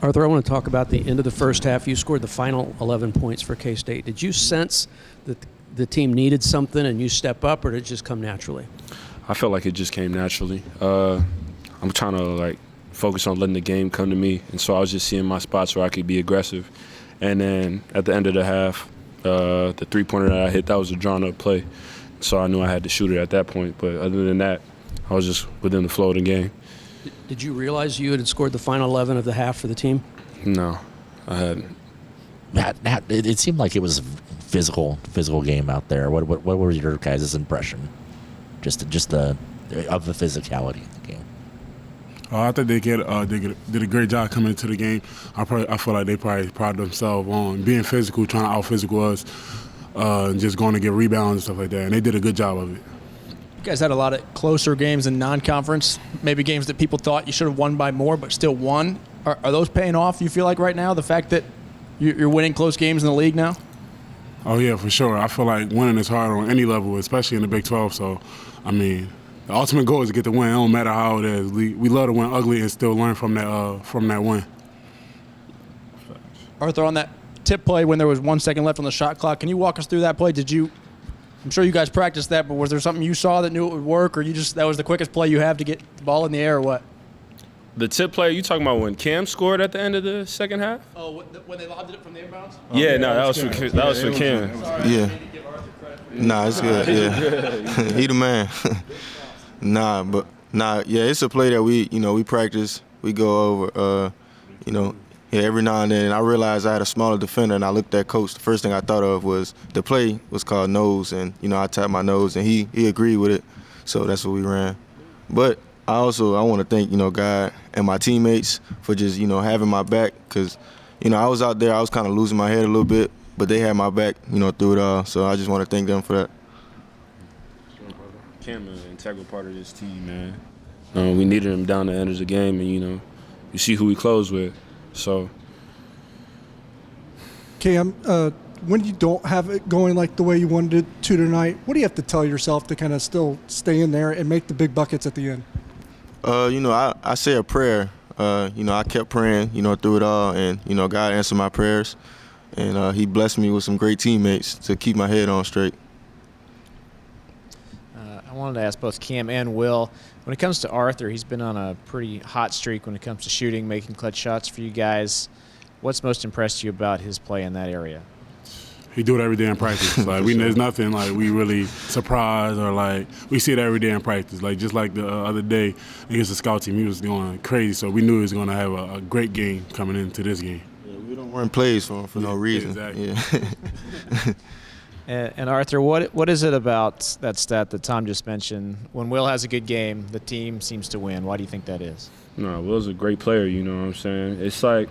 Arthur, I want to talk about the end of the first half. You scored the final 11 points for K-State. Did you sense that the team needed something and you step up, or did it just come naturally? I felt like it just came naturally. I'm trying to focus on letting the game come to me, and so I was just seeing my spots where I could be aggressive. And then at the end of the half, the three-pointer that I hit, that was a drawn-up play, so I knew I had to shoot it at that point. But other than that, I was just within the flow of the game. Did you realize you had scored the final 11 of the half for the team? No, I hadn't. It seemed like it was a physical game out there. What were your guys' impression? Just of the physicality of the game. I think they did a great job coming into the game. I feel like they probably prided themselves on being physical, trying to out-physical us, and just going to get rebounds and stuff like that. And they did a good job of it. You guys had a lot of closer games in non-conference, maybe games that people thought you should have won by more but still won. Are those paying off, you feel like, right now, the fact that you're winning close games in the league now? Oh, yeah, for sure. I feel like winning is hard on any level, especially in the Big 12. So, I mean, the ultimate goal is to get the win. It don't matter how it is. We love to win ugly and still learn from that win. Arthur, on that tip play when there was 1 second left on the shot clock, can you walk us through that play? I'm sure you guys practiced that, but was there something you saw that knew it would work, or that was the quickest play you have to get the ball in the air, or what? The tip play, you talking about when Cam scored at the end of the second half? Oh, when they lobbed it from the inbounds? That was for Cam. Sorry, Yeah. I need to give Arthur credit for Nah, it's good. Yeah, he the man. It's a play that we practice. We go over. Every now and then. And I realized I had a smaller defender, and I looked at coach. The first thing I thought of was the play was called nose, and I tapped my nose, and he agreed with it. So that's what we ran. But I want to thank God and my teammates for just having my back, because I was out there, I was kind of losing my head a little bit, but they had my back through it all. So I just want to thank them for that. Cam is an integral part of this team, man. We needed him down the end of the game, and you see who we closed with. So, Cam, when you don't have it going like the way you wanted it to tonight, what do you have to tell yourself to kind of still stay in there and make the big buckets at the end? I say a prayer. I kept praying, through it all, and God answered my prayers, and He blessed me with some great teammates to keep my head on straight. I wanted to ask both Cam and Will, when it comes to Arthur, he's been on a pretty hot streak when it comes to shooting, making clutch shots for you guys. What's most impressed you about his play in that area? He do it every day in practice. There's nothing we really surprised, or we see it every day in practice. Just like the other day against the scout team, he was going crazy. So we knew he was going to have a great game coming into this game. Yeah, we don't run plays for no reason. Exactly. Yeah. And Arthur, what is it about that stat that Tom just mentioned? When Will has a good game, the team seems to win. Why do you think that is? No, Will's a great player, you know what I'm saying? It's like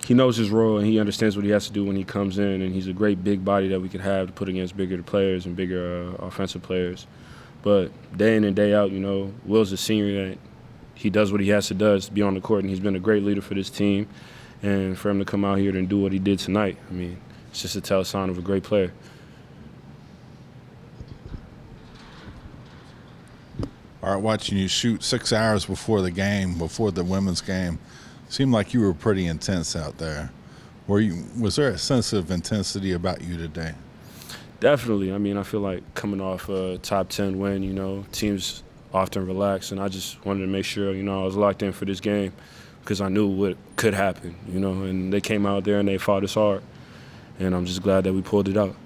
he knows his role and he understands what he has to do when he comes in, and he's a great big body that we could have to put against bigger players and bigger offensive players. But day in and day out, Will's a senior that he does what he has to do to be on the court, and he's been a great leader for this team. And for him to come out here and do what he did tonight, I mean, it's just a tell sign of a great player. All right, watching you shoot 6 hours before the women's game, seemed like you were pretty intense out there. Was there a sense of intensity about you today? Definitely. I mean, I feel like coming off a top 10 win, teams often relax, and I just wanted to make sure, I was locked in for this game because I knew what could happen, and they came out there and they fought us hard, and I'm just glad that we pulled it out.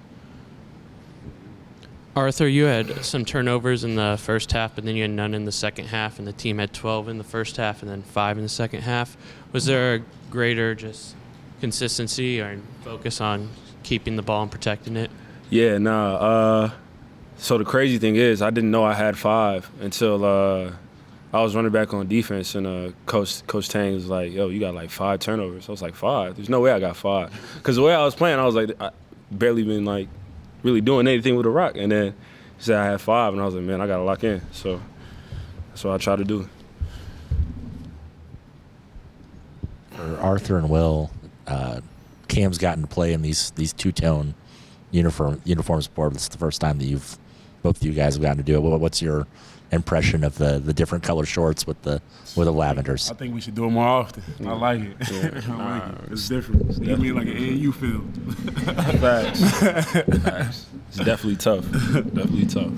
Arthur, you had some turnovers in the first half, but then you had none in the second half, and the team had 12 in the first half and then 5 in the second half. Was there a greater just consistency or focus on keeping the ball and protecting it? Yeah, so the crazy thing is I didn't know I had 5 until I was running back on defense, and Coach Tang was like, yo, you got 5 turnovers. I was like, 5? There's no way I got 5. Because the way I was playing, I was like, I barely been really doing anything with a rock. And then he said I had 5, and I was like, man, I got to lock in. So that's what I try to do. For Arthur and Will, Cam's gotten to play in these two-tone uniforms before. This is the first time that both of you guys have gotten to do it. What's your impression of the different color shorts with the lavenders. I think we should do it more often. I like it. I like it. It's different. It's give me like an AAU feel. Facts. Facts. It's definitely tough. Definitely tough.